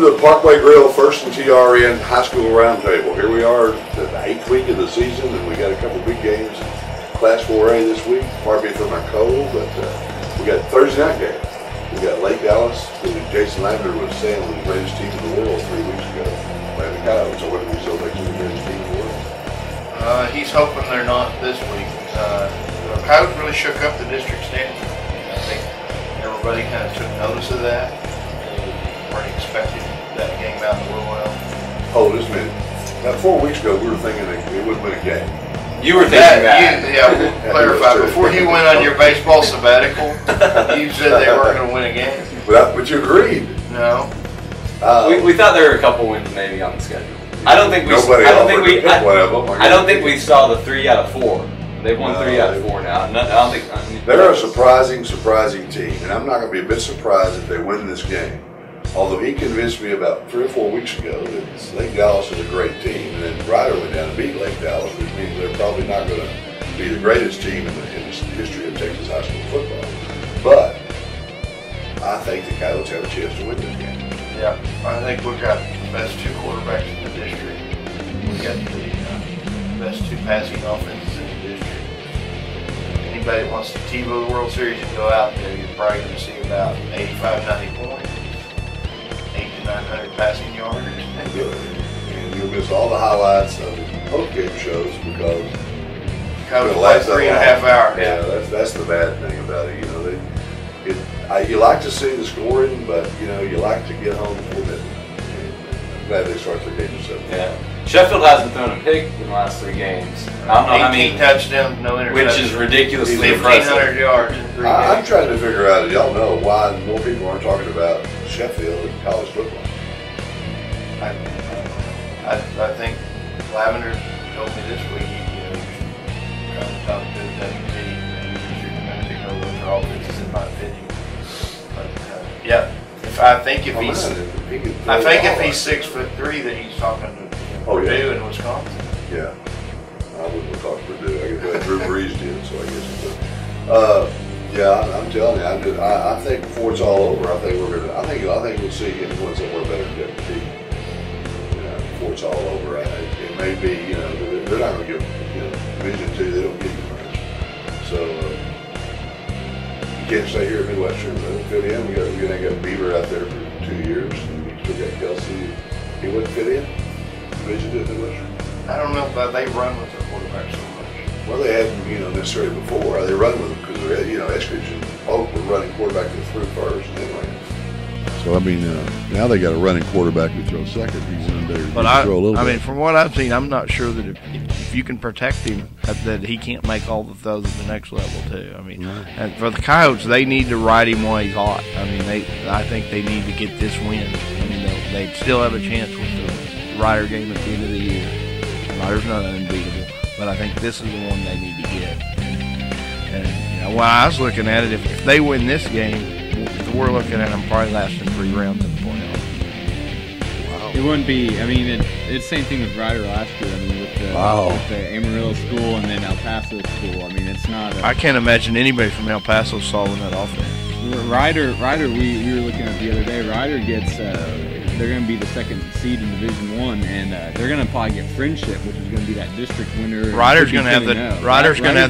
to the Parkway Grill First and TRN High School Roundtable. Here we are, the 8th week of the season, and we got a couple big games. Class 4A this week. Pardon me for my cold, but we got Thursday night game. We got Lake Dallas, who Jason Lavender was saying was the greatest team in the world 3 weeks ago. Miami Coyotes. So what do we still think is the greatest team in the world? He's hoping they're not this week. The Coyotes really shook up the district standing. I think everybody kind of took notice of that. Weren't expecting that game out in the Willow. Hold this minute. About 4 weeks ago, we were thinking it would win a game. You were thinking that. Yeah, we'll clarify. Before you went on your baseball sabbatical, you said they weren't going to win a game. But you agreed. No. We thought there were a couple wins maybe on the schedule. I don't think we saw the 3 out of 4. They've won 3 out of 4 now. I don't think they're a surprising team, and I'm not going to be a bit surprised if they win this game. Although he convinced me about 3 or 4 weeks ago that Lake Dallas is a great team, and then Ryder went down and beat Lake Dallas, which means they're probably not going to be the greatest team in the history of Texas high school football. But I think the Coyotes have a chance to win this game. Yeah, I think we've got the best 2 quarterbacks in the district. We've got the best 2 passing offenses in the district. Anybody that wants to TiVo the World Series and go out there, you're probably going to see about 85, 90 points. 800 to 900 passing yards. And you'll miss all the highlights of the post-game shows because it'll last 3.5 hours. Yeah, that's the bad thing about it. You know, you like to see the scoring, but you know you like to get home before midnight. I'm glad they start their game at 7. Yeah. Sheffield hasn't thrown a pick in the last 3 games. I don't know how many touchdowns, no interceptions, which is ridiculously 1,500 yards in 3 games. I'm trying to figure out, y'all know, why more people aren't talking about Sheffield in college football. I think Lavender told me this week, you should try to talk to the WP, and you're going to take over their offenses and not fitting. But yeah, I think if he's 6'3", that he's talking to Purdue and Wisconsin. Yeah, I wouldn't talk to Purdue. I guess what Drew Brees did, so I guess. Yeah, I'm telling you, I think before it's all over, I think we'll see anyone somewhere better than WP. Before it's all over, it may be, they're not going to give, Division II, they don't give you much. So you can't stay here at Midwestern. They fit in. We're going to get Beaver out there for 2 years, and we still got Kelsey. He wouldn't fit in. Division II at Midwestern. I don't know if they run with their quarterback so much. Well, they hadn't, necessarily before. They run with them because Eskridge and Polk were running quarterback that threw first and then ran. So, now they got a running quarterback who throws second. He's in there to throw a little bit. From what I've seen, I'm not sure that if you can protect him, that he can't make all the throws at the next level, too. And for the Coyotes, they need to ride him while he's hot. I think they need to get this win. They still have a chance with the Ryder game at the end of the year. Ryder's not unbeatable, but I think this is the one they need to get. And when I was looking at it, if they win this game, we're looking at them probably lasting 3 rounds in the playoffs. Wow. It wouldn't be. It's the same thing with Ryder last year. With the Amarillo school and then El Paso school. It's not. I can't imagine anybody from El Paso solving that offense. Ryder. We were looking at the other day. Ryder gets. They're going to be the 2nd seed in Division I, and they're going to probably get Friendship, which is going to be that district winner. Ryder's going to have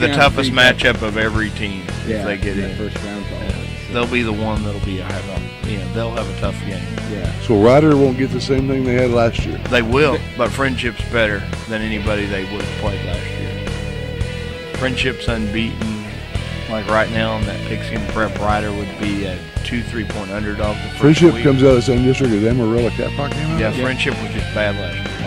the toughest matchup of every team if they get in. First round. They'll be the one that'll be they'll have a tough game. Yeah. So Ryder won't get the same thing they had last year. They will, but Friendship's better than anybody they would have played last year. Friendship's unbeaten. Like right now in that Pigskin Prep, Ryder would be a 2-3 point underdog. Friendship comes out of the same district as Amarillo Capac came out? Yeah, Friendship was just bad last year.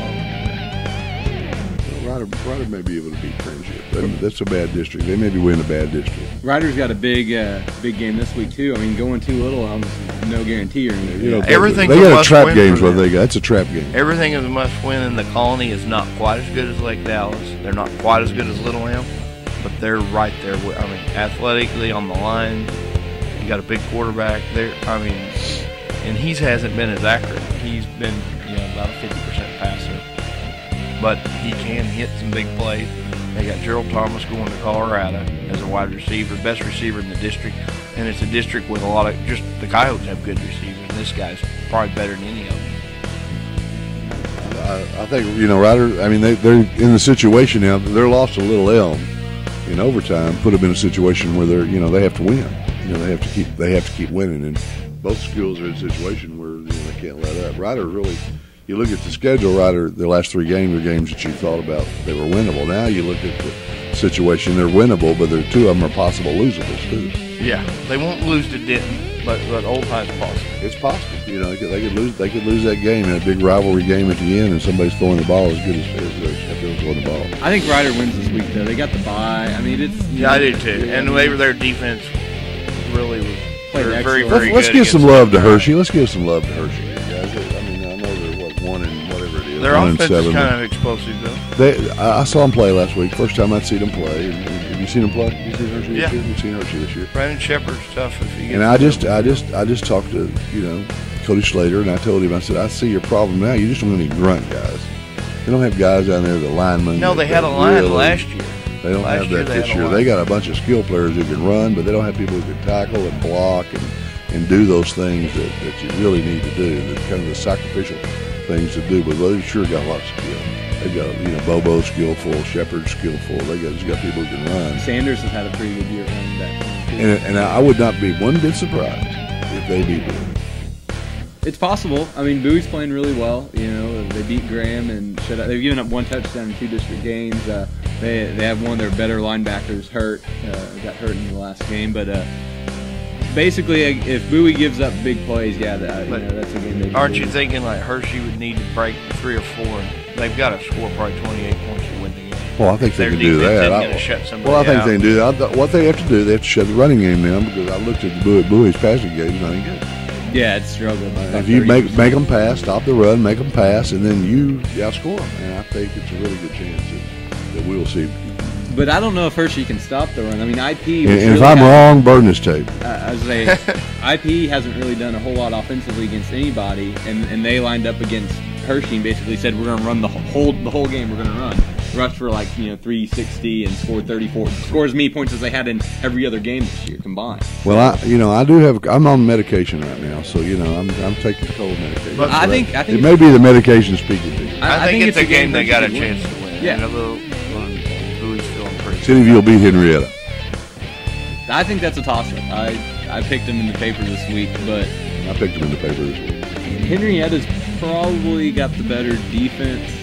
Ryder may be able to beat Friendship. That's a bad district. They may be winning a bad district. Ryder's got a big game this week too. Going too little, no guarantee you're going to. Everything they got a trap games where they got. That's a trap game. Everything is a must win, and the Colony is not quite as good as Lake Dallas. They're not quite as good as Little Elm, but they're right there. Athletically on the line, you got a big quarterback there. And he hasn't been as accurate. He's been about a 50% passer. But he can hit some big plays. They got Gerald Thomas going to Colorado as a wide receiver, best receiver in the district. And it's a district with a lot of the Coyotes have good receivers. And this guy's probably better than any of them. I think Ryder. I mean, they're in the situation now. They're lost a little elm in overtime. Put them in a situation where they have to win. They have to keep winning, and both schools are in a situation where they can't let up. Ryder really. You look at the schedule, Ryder. The last 3 games are games that you thought about they were winnable. Now you look at the situation; they're winnable, but 2 of them are possible losables too. Yeah, they won't lose to Denton, but Old High's possible. It's possible. They could lose that game in a big rivalry game at the end, and somebody's throwing the ball as good as they're throwing the ball. I think Ryder wins this week, though. They got the bye. I mean, it's I do too. And their defense really was very, very good. Let's give some love to Hershey. Let's give some love to Hershey, guys. I mean, I know they're 1 and whatever it is. Their offense is kind of explosive, though. I saw them play last week. First time I'd seen them play. Have you seen them play? You seen Hershey this year? We've seen Hershey this year. Brandon Shepard's tough if he gets. And I just talked to Cody Slater, and I told him, I said, I see your problem now. You just don't have any grunt guys. They don't have guys down there, the linemen. No, they had a line last year. They don't have that this year. They got a bunch of skill players who can run, but they don't have people who can tackle and block and do those things that you really need to do, the kind of the sacrificial things to do. But they sure got lots of skill. They got Bobo skillful, Shepard skillful. They just got people who can run. Sanders has had a pretty good year running back. And I would not be one bit surprised if they beat them. It's possible. I mean, Bowie's playing really well. They beat Graham and they've given up 1 touchdown in 2 district games. They have one of their better linebackers hurt. Got hurt in the last game, but basically, if Bowie gives up big plays, that's a game they can Aren't lose. you thinking like Hershey would need to break 3 or 4? And they've got to score probably 28 points to win the game. Well, I think they can do that. I think they can do that. What they have to do, they have to shut the running game down, because I looked at the Bowie's passing game. It's not any good. Yeah, it's struggled. If you make them pass, stop the run, make them pass, and then you outscore them, and I think it's a really good chance that we'll see. But I don't know if Hershey can stop the run. I mean, IP. And if I'm wrong, burn this tape. I was saying, IP hasn't really done a whole lot offensively against anybody, and they lined up against Hershey and basically said, we're going to run the whole game. We're going to run. Rushed for 360 and scored 34. Scored as many points as they had in every other game this year combined. Well, I'm on medication right now, so I'm taking cold medication. But I think it may be the medication speaking to me. I think it's a game they got a chance to win. Yeah. Bowie's feeling pretty. City View will beat Henrietta. I think that's a toss-up. I picked him in the paper this week, but I picked him in the paper this week. Henrietta's probably got the better defense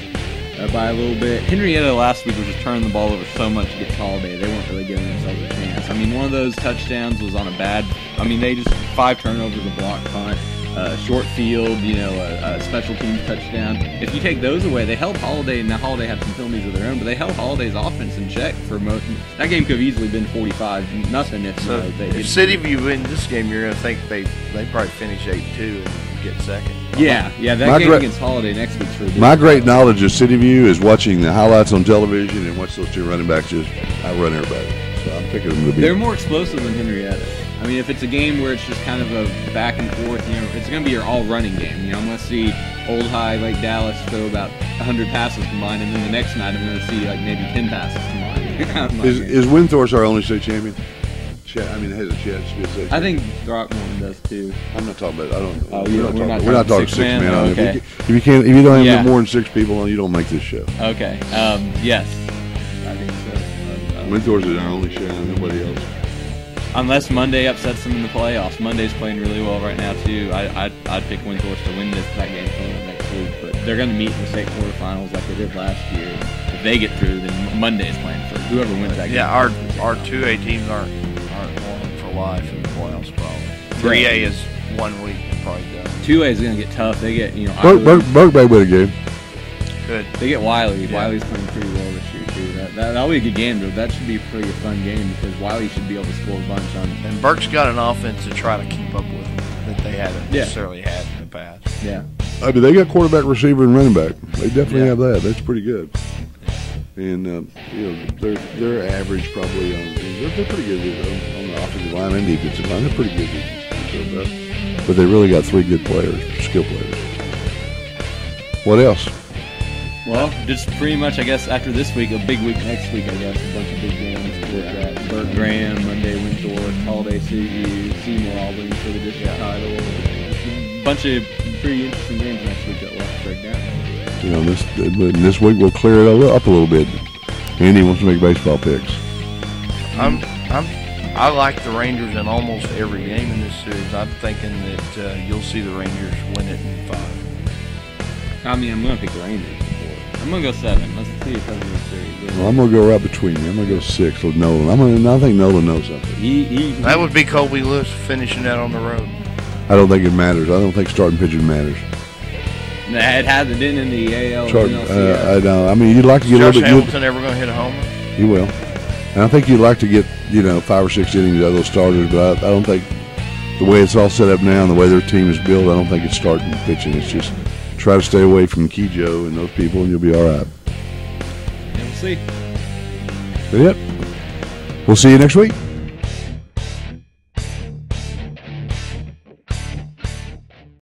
by a little bit. Henrietta last week was just turning the ball over so much against Holiday. They weren't really giving themselves a chance. I mean, one of those touchdowns was on they just 5 turnovers, a block punt, short field, a special teams touchdown. If you take those away, they held Holiday, and now Holiday had some penalties of their own, but they held Holiday's offense in check for most. That game could have easily been 45-0 if City View win this game, you're going to think they probably finish 8-2 and get second. Yeah, that game against Holiday next week's for my great knowledge of City View is watching the highlights on television and watch those 2 running backs just outrun everybody. So I'm picking them to be. They're more explosive than Henrietta. I mean, if it's a game where it's just kind of a back and forth, it's going to be your all-running game. I'm going to see Old High, Lake Dallas throw about 100 passes combined, and then the next night I'm going to see maybe 10 passes combined. Is Windthorst our only state champion? I mean, it has a chance to be a state champion. I think Throckmorton does too. I'm not talking about. I don't. We're not talking 6 man. Okay. If you don't have more than 6 people on, you don't make this show. Okay. Yes, I think so. Windthorst is our only show. Nobody else. Unless Monday upsets them in the playoffs. Monday's playing really well right now too. I'd pick Windthorst to win that game next week, but they're going to meet in the state quarterfinals like they did last year. If they get through, then Monday's playing for whoever wins that game. Yeah, our 2A teams aren't going for life in the playoffs probably. 3A is 1 week probably done. 2A is going to get tough. They get Burke Bay win a game. Good. They get Wiley. Yeah. Wiley's playing pretty well this year too. That'll be a good game, though. That should be a pretty fun game because Wiley should be able to score a bunch on. And Burke's got an offense to try to keep up with that they haven't necessarily had in the past. Yeah. I mean, they got quarterback, receiver, and running back. They definitely have that. That's pretty good. And their average probably they're pretty good on the offensive line and defensive line. They're pretty good, but they really got 3 good players, skill players. What else? Well, just pretty much, I guess, after this week, a big week next week, I guess, a bunch of big games. For Burt Graham, Monday Windthorst, Holiday City, Seymour Albany for the district title. A bunch of pretty interesting games next week that we'll have to break down. This week we'll clear it up a little bit. Andy wants to make baseball picks. I like the Rangers in almost every game in this series. I'm thinking that you'll see the Rangers win it in 5. I mean, I'm going to pick the Rangers in 4. I'm going to go 7. Let's see if that's in the series. Well, I'm going to go right between you. I'm going to go 6 with Nolan. I think Nolan knows something. That would be Colby Lewis finishing that on the road. I don't think it matters. I don't think starting pitching matters. It hasn't been in the AL. I know. I mean, you'd like to get Josh a little bit. Hamilton ever going to hit a homer? He will. And I think you'd like to get 5 or 6 innings out of those starters, but I don't think the way it's all set up now and the way their team is built, I don't think it's starting pitching. It's just try to stay away from Kijo and those people, and you'll be all right. Yeah, we'll see. That's it. We'll see you next week.